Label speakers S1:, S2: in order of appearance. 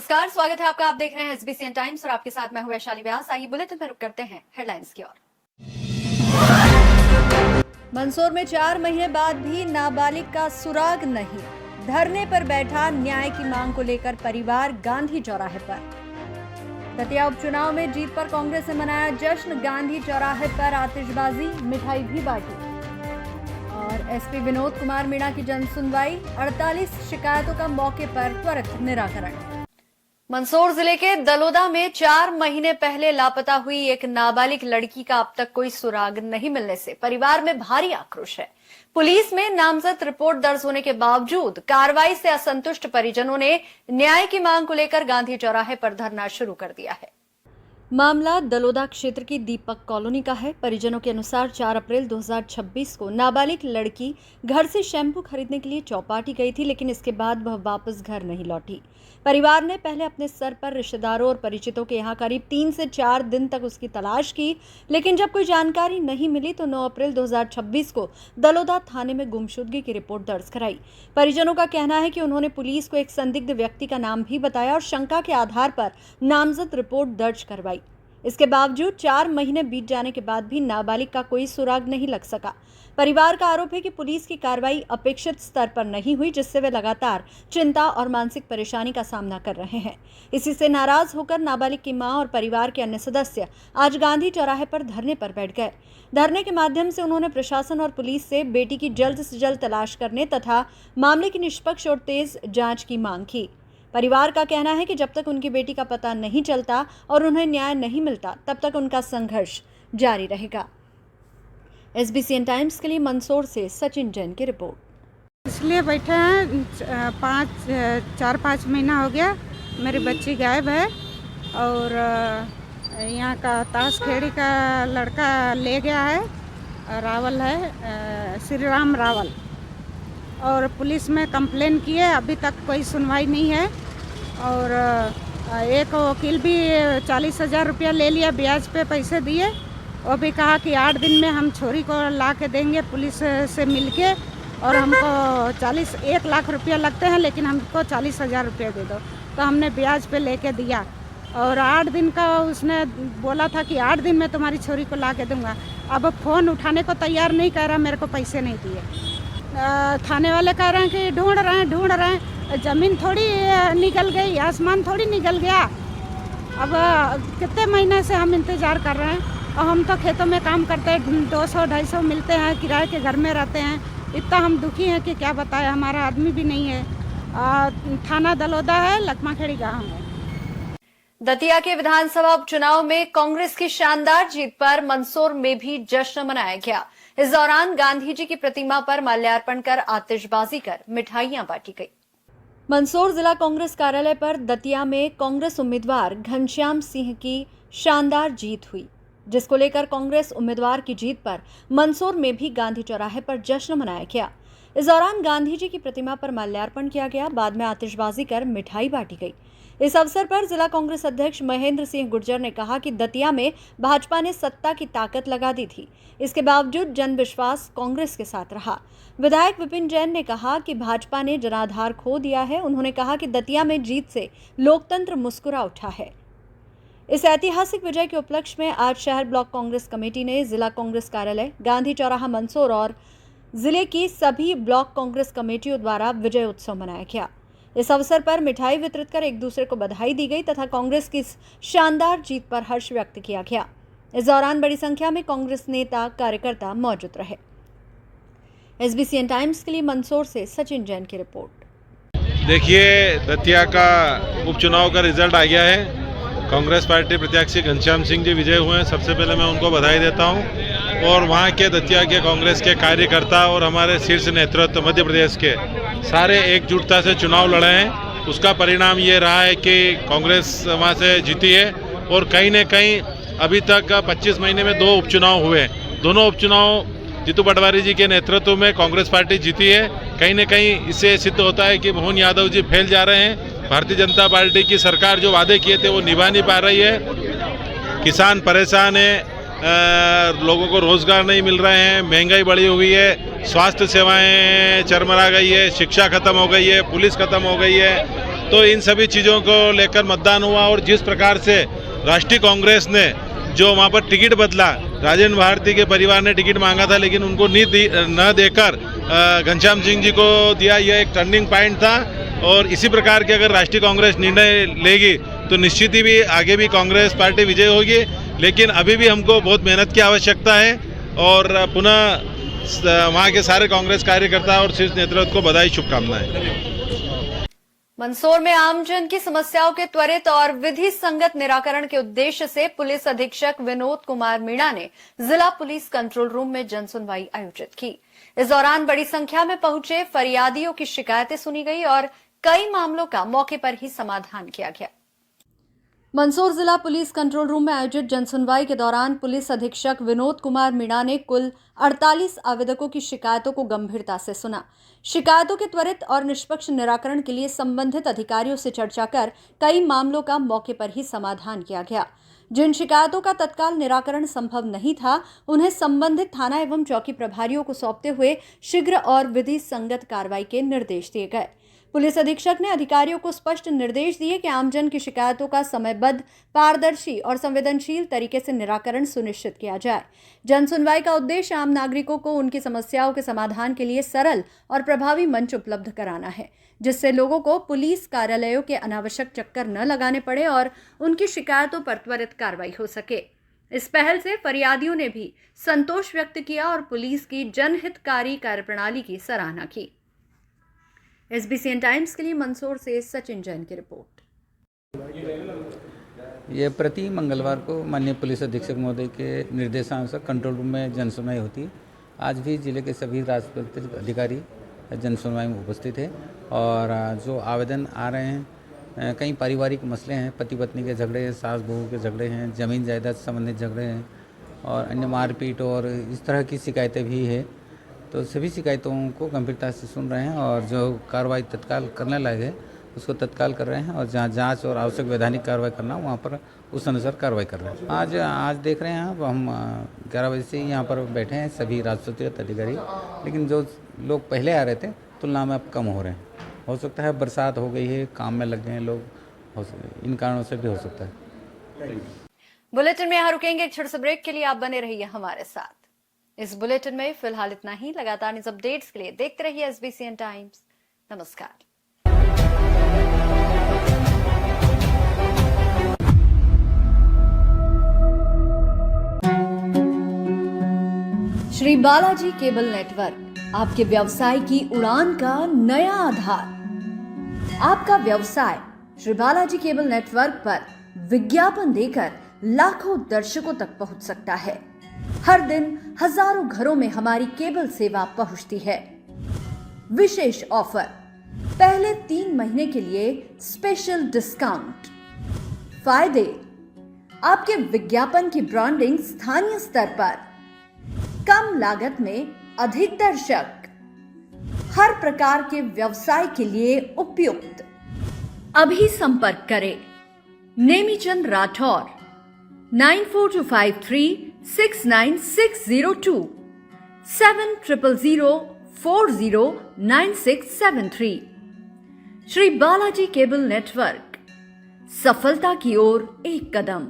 S1: नमस्कार, स्वागत है आपका। आप देख रहे हैं एसबीसी टाइम्स और आपके साथ मैं हूं वैशाली व्यास। आइए बुलेटिन में रुक करते हैं हेडलाइंस की ओर। मंदसौर में 4 महीने बाद भी नाबालिग का सुराग नहीं। धरने पर बैठा न्याय की मांग को लेकर परिवार गांधी चौराहे पर। दतिया उपचुनाव में जीत पर कांग्रेस ने मनाया जश्न। गांधी चौराहे पर आतिशबाजी, मिठाई भी बांटी। और एसपी विनोद कुमार मीणा की जन सुनवाई, 48 शिकायतों का मौके पर त्वरित निराकरण। मंदसौर जिले के दलोदा में 4 महीने पहले लापता हुई एक नाबालिग लड़की का अब तक कोई सुराग नहीं मिलने से परिवार में भारी आक्रोश है। पुलिस में नामजद रिपोर्ट दर्ज होने के बावजूद कार्रवाई से असंतुष्ट परिजनों ने न्याय की मांग को लेकर गांधी चौराहे पर धरना शुरू कर दिया है। मामला दलोदा क्षेत्र की दीपक कॉलोनी का है। परिजनों के अनुसार 4 अप्रैल 2026 को नाबालिग लड़की घर से शैम्पू खरीदने के लिए चौपाटी गई थी, लेकिन इसके बाद वह वापस घर नहीं लौटी। परिवार ने पहले अपने स्तर पर रिश्तेदारों और परिचितों के यहाँ करीब 3 से 4 दिन तक उसकी तलाश की, लेकिन जब कोई जानकारी नहीं मिली तो 9 अप्रैल 2026 को दलोदा थाने में गुमशुदगी की रिपोर्ट दर्ज कराई। परिजनों का कहना है कि उन्होंने पुलिस को एक संदिग्ध व्यक्ति का नाम भी बताया और शंका के आधार पर नामजद रिपोर्ट दर्ज करवाई। इसके बावजूद 4 महीने बीत जाने के बाद भी नाबालिग का कोई सुराग नहीं लग सका। परिवार का आरोप है कि पुलिस की कार्रवाई अपेक्षित स्तर पर नहीं हुई, जिससे वे लगातार चिंता और मानसिक परेशानी का सामना कर रहे हैं। इसी से नाराज होकर नाबालिग की मां और परिवार के अन्य सदस्य आज गांधी चौराहे पर धरने पर बैठ गए। धरने के माध्यम से उन्होंने प्रशासन और पुलिस से बेटी की जल्द से जल्द तलाश करने तथा मामले की निष्पक्ष और तेज जांच की मांग की। परिवार का कहना है कि जब तक उनकी बेटी का पता नहीं चलता और उन्हें न्याय नहीं मिलता, तब तक उनका संघर्ष जारी रहेगा। एसबीसी टाइम्स के लिए मंदसौर से सचिन जैन की रिपोर्ट।
S2: इसलिए बैठे हैं, 4-5 महीना हो गया मेरी बच्ची गायब है और यहाँ का ताश खेड़ी का लड़का ले गया है, रावल है, श्री राम रावल, और पुलिस में कंप्लेन की है। अभी तक कोई सुनवाई नहीं है और एक वकील भी 40,000 रुपया ले लिया, ब्याज पे पैसे दिए। वो भी कहा कि 8 दिन में हम छोरी को ला के देंगे पुलिस से मिलके, और हमको 1 लाख रुपया लगते हैं, लेकिन हमको 40,000 रुपया दे दो। तो हमने ब्याज पे लेके दिया और 8 दिन का उसने बोला था कि 8 दिन में तुम्हारी छोरी को ला के दूँगा। अब फ़ोन उठाने को तैयार नहीं, कह रहा मेरे को पैसे नहीं दिए। थाने वाले कह रहे हैं कि ढूंढ रहे हैं। ज़मीन थोड़ी निकल गई, आसमान थोड़ी निकल गया। अब कितने महीने से हम इंतज़ार कर रहे हैं और हम तो खेतों में काम करते हैं, 200-250 मिलते हैं, किराए के घर में रहते हैं। इतना हम दुखी हैं कि क्या बताएं। हमारा आदमी भी नहीं है। थाना दलोदा है, लखमाखेड़ी गाँव है।
S1: दतिया के विधानसभा उपचुनाव में कांग्रेस की शानदार जीत पर मंदसौर में भी जश्न मनाया गया। इस दौरान गांधी जी की प्रतिमा पर माल्यार्पण कर आतिशबाजी कर मिठाइयां बांटी गई। मंदसौर जिला कांग्रेस कार्यालय पर दतिया में कांग्रेस उम्मीदवार घनश्याम सिंह की शानदार जीत हुई, जिसको लेकर कांग्रेस उम्मीदवार की जीत पर मंदसौर में भी गांधी चौराहे पर जश्न मनाया गया। इस दौरान गांधी जी की प्रतिमा पर माल्यार्पण किया गया, बाद में आतिशबाजी कर मिठाई बांटी गई। इस अवसर पर जिला कांग्रेस अध्यक्ष महेंद्र सिंह गुर्जर ने कहा कि दतिया में भाजपा ने सत्ता की ताकत लगा दी थी, इसके बावजूद जन विश्वास कांग्रेस के साथ रहा। विधायक विपिन जैन ने कहा कि भाजपा ने जनाधार खो दिया है। उन्होंने कहा कि दतिया में जीत से लोकतंत्र मुस्कुरा उठा है। इस ऐतिहासिक विजय के उपलक्ष्य में आज शहर ब्लॉक कांग्रेस कमेटी ने जिला कांग्रेस कार्यालय, गांधी चौराहा मंदसौर और जिले की सभी ब्लॉक कांग्रेस कमेटियों द्वारा विजय उत्सव मनाया गया। इस अवसर पर मिठाई वितरित कर एक दूसरे को बधाई दी गई तथा कांग्रेस की इस शानदार जीत पर हर्ष व्यक्त किया गया। इस दौरान बड़ी संख्या में कांग्रेस नेता कार्यकर्ता मौजूद रहे। एसबीसी टाइम्स के लिए मंदसौर से सचिन जैन की रिपोर्ट।
S3: देखिए, दतिया का उपचुनाव का रिजल्ट आ गया है। कांग्रेस पार्टी प्रत्याशी घनश्याम सिंह जी विजय हुए हैं। सबसे पहले मैं उनको बधाई देता हूं और वहां के दतिया के कांग्रेस के कार्यकर्ता और हमारे शीर्ष नेतृत्व मध्य प्रदेश के सारे एकजुटता से चुनाव लड़े हैं। उसका परिणाम ये रहा है कि कांग्रेस वहां से जीती है और कहीं न कहीं अभी तक 25 महीने में 2 उपचुनाव हुए। दोनों उपचुनाव जीतू पटवारी जी के नेतृत्व में कांग्रेस पार्टी जीती है। कहीं न कहीं इससे सिद्ध होता है कि मोहन यादव जी फैल जा रहे हैं। भारतीय जनता पार्टी की सरकार जो वादे किए थे वो निभा नहीं पा रही है। किसान परेशान है, लोगों को रोजगार नहीं मिल रहे हैं, महंगाई बढ़ी हुई है, स्वास्थ्य सेवाएं चरमरा गई है, शिक्षा खत्म हो गई है, पुलिस खत्म हो गई है। तो इन सभी चीज़ों को लेकर मतदान हुआ। और जिस प्रकार से राष्ट्रीय कांग्रेस ने जो वहाँ पर टिकट बदला, राजेंद्र भारती के परिवार ने टिकट मांगा था लेकिन उनको न देकर घनश्याम सिंह जी को दिया, यह एक टर्निंग पॉइंट था। और इसी प्रकार के अगर राष्ट्रीय कांग्रेस निर्णय लेगी तो निश्चित ही भी आगे भी कांग्रेस पार्टी विजय होगी। लेकिन अभी भी हमको बहुत मेहनत की आवश्यकता है और पुनः वहाँ के सारे कांग्रेस कार्यकर्ता और शीर्ष नेतृत्व को बधाई, शुभकामनाएं।
S1: मंदसौर में आमजन की समस्याओं के त्वरित और विधि संगत निराकरण के उद्देश्य से पुलिस अधीक्षक विनोद कुमार मीणा ने जिला पुलिस कंट्रोल रूम में जनसुनवाई आयोजित की। इस दौरान बड़ी संख्या में पहुंचे फरियादियों की शिकायतें सुनी गई और कई मामलों का मौके पर ही समाधान किया गया। मंदसौर जिला पुलिस कंट्रोल रूम में आयोजित जनसुनवाई के दौरान पुलिस अधीक्षक विनोद कुमार मीणा ने कुल 48 आवेदकों की शिकायतों को गंभीरता से सुना। शिकायतों के त्वरित और निष्पक्ष निराकरण के लिए संबंधित अधिकारियों से चर्चा कर कई मामलों का मौके पर ही समाधान किया गया। जिन शिकायतों का तत्काल निराकरण संभव नहीं था, उन्हें संबंधित थाना एवं चौकी प्रभारियों को सौंपते हुए शीघ्र और विधि संगत कार्रवाई के निर्देश दिए गए। पुलिस अधीक्षक ने अधिकारियों को स्पष्ट निर्देश दिए कि आमजन की शिकायतों का समयबद्ध, पारदर्शी और संवेदनशील तरीके से निराकरण सुनिश्चित किया जाए। जनसुनवाई का उद्देश्य आम नागरिकों को उनकी समस्याओं के समाधान के लिए सरल और प्रभावी मंच उपलब्ध कराना है, जिससे लोगों को पुलिस कार्यालयों के अनावश्यक चक्कर न लगाने पड़े और उनकी शिकायतों पर त्वरित कार्रवाई हो सके। इस पहल से फरियादियों ने भी संतोष व्यक्त किया और पुलिस की जनहितकारी कार्यप्रणाली की सराहना की। SBCN टाइम्स के लिए मंदसौर से सचिन जैन की रिपोर्ट।
S4: ये प्रति मंगलवार को माननीय पुलिस अधीक्षक महोदय के निर्देशानुसार कंट्रोल रूम में जनसुनवाई होती है। आज भी जिले के सभी राजपत्रित अधिकारी जनसुनवाई में उपस्थित है और जो आवेदन आ रहे हैं, कई पारिवारिक मसले हैं, पति पत्नी के झगड़े, सास बहू के झगड़े हैं, ज़मीन जायदाद संबंधित झगड़े हैं और अन्य मारपीट और इस तरह की शिकायतें भी है। तो सभी शिकायतों को गंभीरता से सुन रहे हैं और जो कार्रवाई तत्काल करने लायक है उसको तत्काल कर रहे हैं और जहाँ जांच और आवश्यक वैधानिक कार्रवाई करना वहाँ पर उस अनुसार कार्रवाई कर रहे हैं। आज देख रहे हैं हम 11 बजे से यहाँ पर बैठे हैं सभी राजपत्रित अधिकारी, लेकिन जो लोग पहले आ रहे थे तुलना में अब कम हो रहे हैं। हो सकता है बरसात हो गई है, काम में लग गए हैं लोग, इन कारणों से भी हो सकता है।
S1: बुलेटिन में यहाँ रुकेंगे एक छोटे से ब्रेक के लिए, आप बने रहिए हमारे साथ। इस बुलेटिन में फिलहाल इतना ही। लगातार न्यूज अपडेट्स के लिए देखते रहिए SBCN टाइम्स। नमस्कार। श्री बालाजी केबल नेटवर्क, आपके व्यवसाय की उड़ान का नया आधार। आपका व्यवसाय श्री बालाजी केबल नेटवर्क पर विज्ञापन देकर लाखों दर्शकों तक पहुंच सकता है। हर दिन हजारों घरों में हमारी केबल सेवा पहुंचती है। विशेष ऑफर, पहले 3 महीने के लिए स्पेशल डिस्काउंट। फायदे, आपके विज्ञापन की ब्रांडिंग स्थानीय स्तर पर, कम लागत में अधिक दर्शक, हर प्रकार के व्यवसाय के लिए उपयुक्त। अभी संपर्क करें नेमीचंद राठौर 9425369602 7000409673। श्री बालाजी केबल नेटवर्क, सफलता की ओर एक कदम।